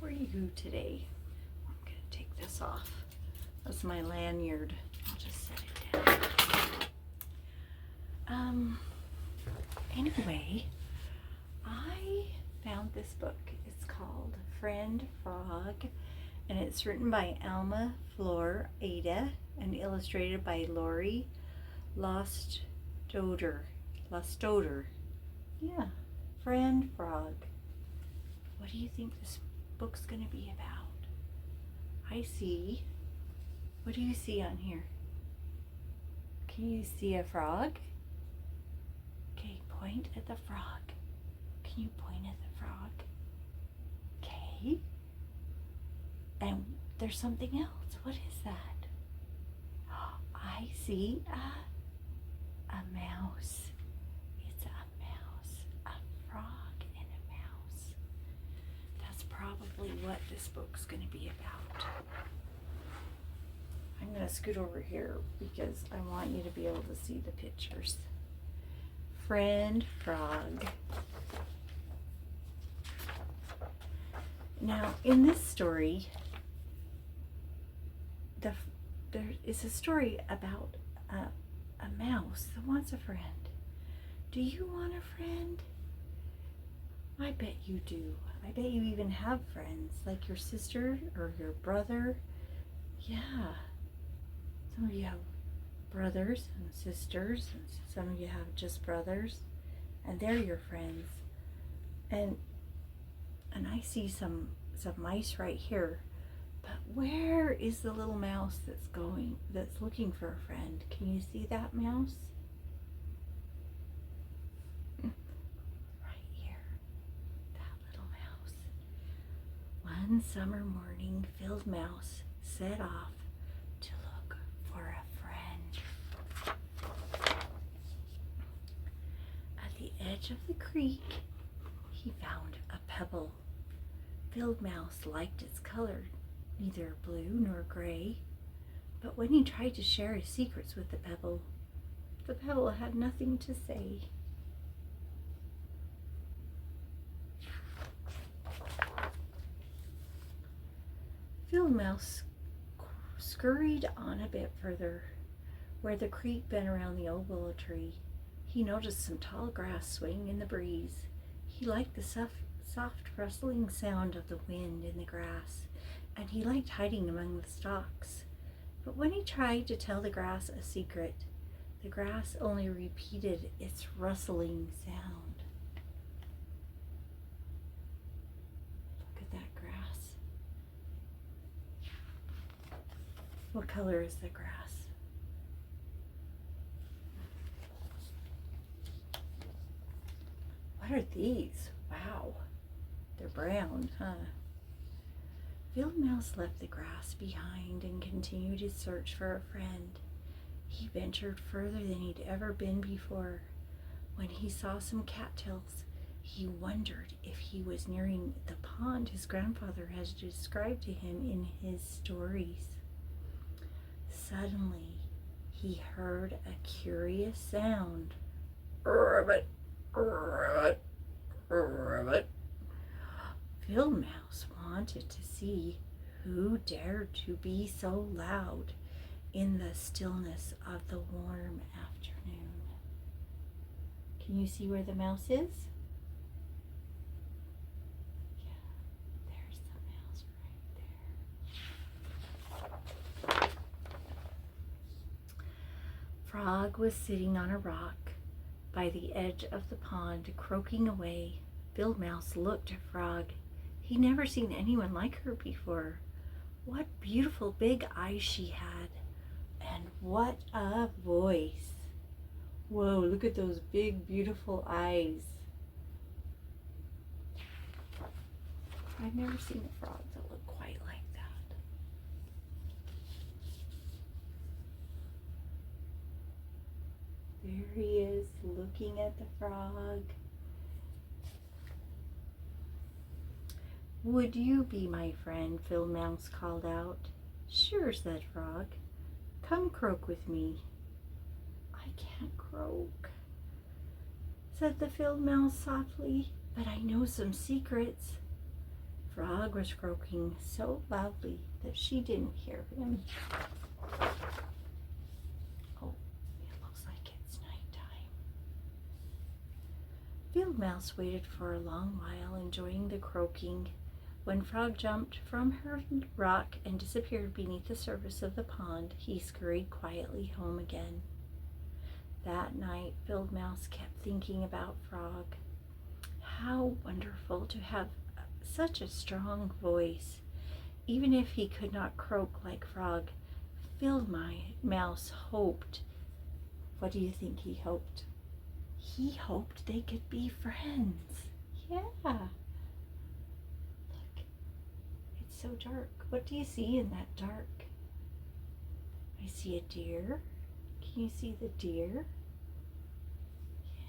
are you today? I'm going to take this off. That's my lanyard. I'll just set it down. Anyway, I found this book. It's called Friend Frog, and it's written by Alma, Flor, Ada, and illustrated by Lori Lostoder. Yeah, Friend Frog. What do you think this book's going to be about? I see. What do you see on here? Can you see a frog? Okay, point at the frog. Can you point at the frog? Okay. And there's something else. What is that? I see a mouse. It's a mouse. A frog and a mouse. That's probably what this book's going to be about. I'm going to scoot over here because I want you to be able to see the pictures. Friend Frog. Now, in this story, there is a story about a mouse that wants a friend. Do you want a friend? I bet you do. I bet you even have friends, like your sister or your brother. Yeah. Some of you have brothers and sisters, and some of you have just brothers, and they're your friends. And I see some mice right here. But where is the little mouse that's looking for a friend? Can you see that mouse? Right here. That little mouse. One summer morning, Phil's mouse set off to look for a friend. At the edge of the creek, he found a pebble. Phil's mouse liked its color, neither blue nor gray, but when he tried to share his secrets with the pebble had nothing to say. Phil Mouse scurried on a bit further. Where the creek bent around the old willow tree, he noticed some tall grass swaying in the breeze. He liked the soft rustling sound of the wind in the grass, and he liked hiding among the stalks. But when he tried to tell the grass a secret, the grass only repeated its rustling sound. Look at that grass. What color is the grass? What are these? Wow, they're brown, huh? Field Mouse left the grass behind and continued his search for a friend. He ventured further than he'd ever been before. When he saw some cattails, he wondered if he was nearing the pond his grandfather had described to him in his stories. Suddenly, he heard a curious sound. Ribbit, ribbit, ribbit. Field Mouse wanted to see who dared to be so loud in the stillness of the warm afternoon. Can you see where the mouse is? Yeah, there's the mouse right there. Frog was sitting on a rock by the edge of the pond, croaking away. Field Mouse looked at Frog. He'd never seen anyone like her before. What beautiful big eyes she had, and what a voice. Whoa, look at those big, beautiful eyes. I've never seen a frog that looked quite like that. There he is, looking at the frog. Would you be my friend? Phil Mouse called out. Sure, said Frog. Come croak with me. I can't croak, said the field mouse softly, but I know some secrets. Frog was croaking so loudly that she didn't hear him. Oh, it looks like it's nighttime. Field Mouse waited for a long while, enjoying the croaking. When Frog jumped from her rock and disappeared beneath the surface of the pond, he scurried quietly home again. That night, Field Mouse kept thinking about Frog. How wonderful to have such a strong voice. Even if he could not croak like Frog, Field Mouse hoped. What do you think he hoped? He hoped they could be friends. Yeah. Look, it's so dark. What do you see in that dark? I see a deer. Can you see the deer? Yeah.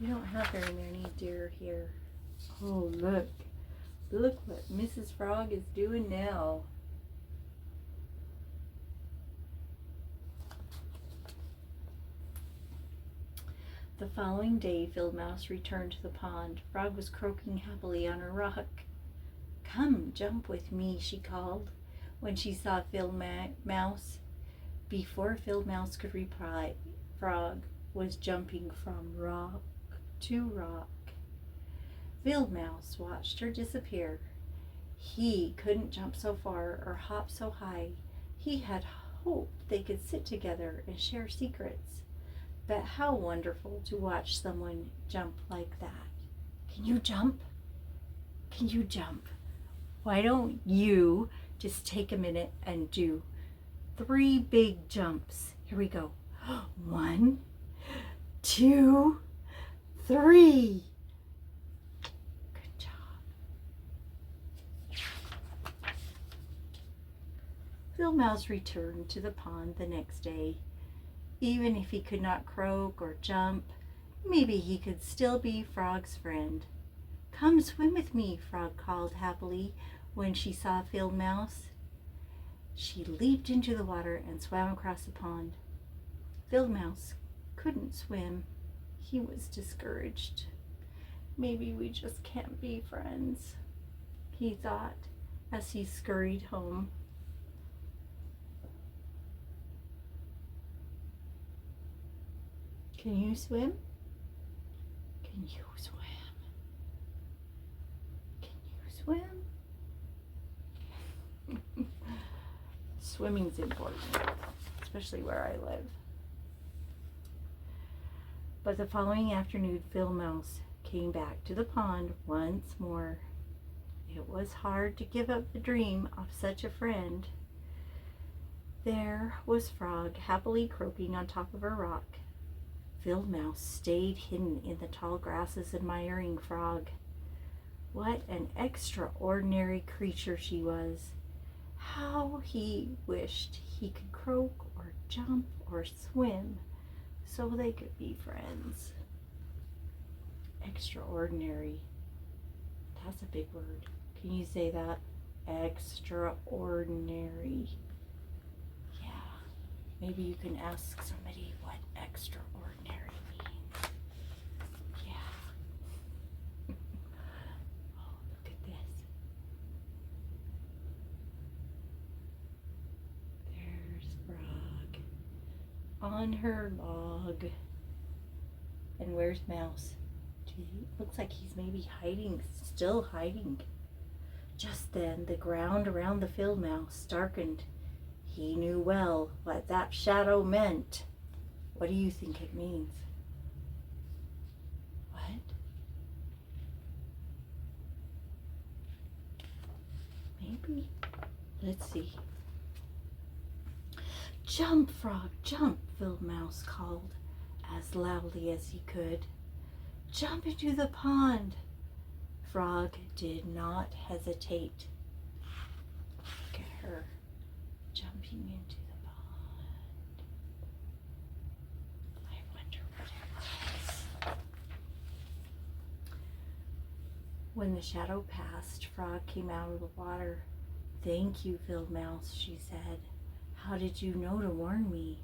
We don't have very many deer here. Oh, look. Look what Mrs. Frog is doing now. The following day, Field Mouse returned to the pond. Frog was croaking happily on her rock. "Come, jump with me," she called when she saw Field Mouse. Before Field Mouse could reply, Frog was jumping from rock to rock. Field Mouse watched her disappear. He couldn't jump so far or hop so high. He had hoped they could sit together and share secrets. But how wonderful to watch someone jump like that. Can you jump? Can you jump? Why don't you just take a minute and do 3 big jumps? Here we go. 1, 2, 3. Good job. Field Mouse returned to the pond the next day. Even if he could not croak or jump, maybe he could still be Frog's friend. "Come swim with me," Frog called happily when she saw Field Mouse. She leaped into the water and swam across the pond. Field Mouse couldn't swim. He was discouraged. "Maybe we just can't be friends," he thought as he scurried home. Can you swim? Can you swim? Can you swim? Swimming's important, especially where I live. But the following afternoon, Field Mouse came back to the pond once more. It was hard to give up the dream of such a friend. There was Frog happily croaking on top of a rock. Field Mouse stayed hidden in the tall grasses, admiring Frog. What an extraordinary creature she was. How he wished he could croak or jump or swim so they could be friends. Extraordinary. That's a big word. Can you say that? Extraordinary. Yeah. Maybe you can ask somebody what extraordinary means. Yeah. Oh, look at this. There's Frog on her log. And where's Mouse? Looks like he's maybe hiding, still hiding. Just then, the ground around the Field Mouse darkened. He knew well what that shadow meant. What do you think it means? What? Maybe. Let's see. "Jump, Frog, jump," Field Mouse called as loudly as he could. "Jump into the pond." Frog did not hesitate. Look at her jumping into the pond. I wonder what it was. When the shadow passed, Frog came out of the water. "Thank you, Field Mouse," she said. "How did you know to warn me?"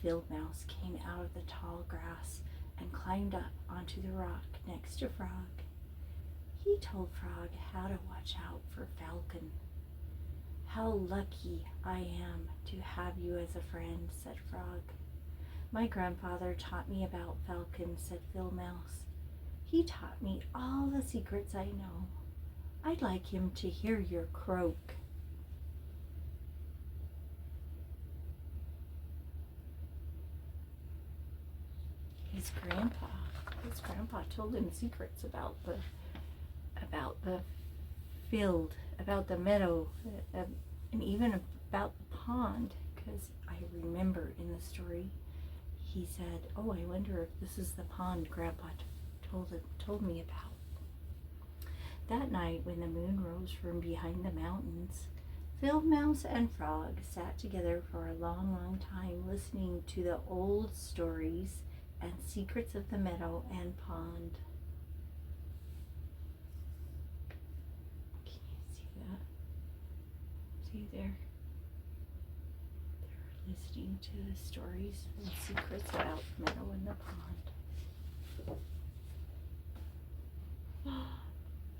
Field Mouse came out of the tall grass and climbed up onto the rock next to Frog. He told Frog how to watch out for Falcon. How lucky I am to have you as a friend, said Frog. My grandfather taught me about Falcon, said Phil Mouse. He taught me all the secrets I know. I'd like him to hear your croak. His grandpa told him secrets about the field, about the meadow, and even about the pond, because I remember in the story he said, "Oh, I wonder if this is the pond Grandpa told me about." That night, when the moon rose from behind the mountains, Phil Mouse and Frog sat together for a long, long time, listening to the old stories and secrets of the meadow and pond. Can you see that? See there? They're listening to the stories and secrets about the meadow and the pond.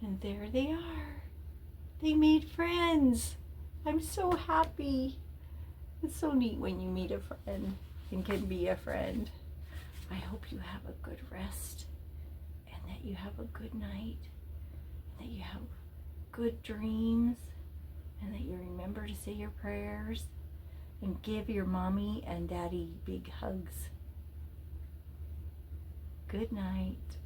And there they are. They made friends. I'm so happy. It's so neat when you meet a friend and can be a friend. I hope you have a good rest, and that you have a good night, and that you have good dreams, and that you remember to say your prayers and give your mommy and daddy big hugs. Good night.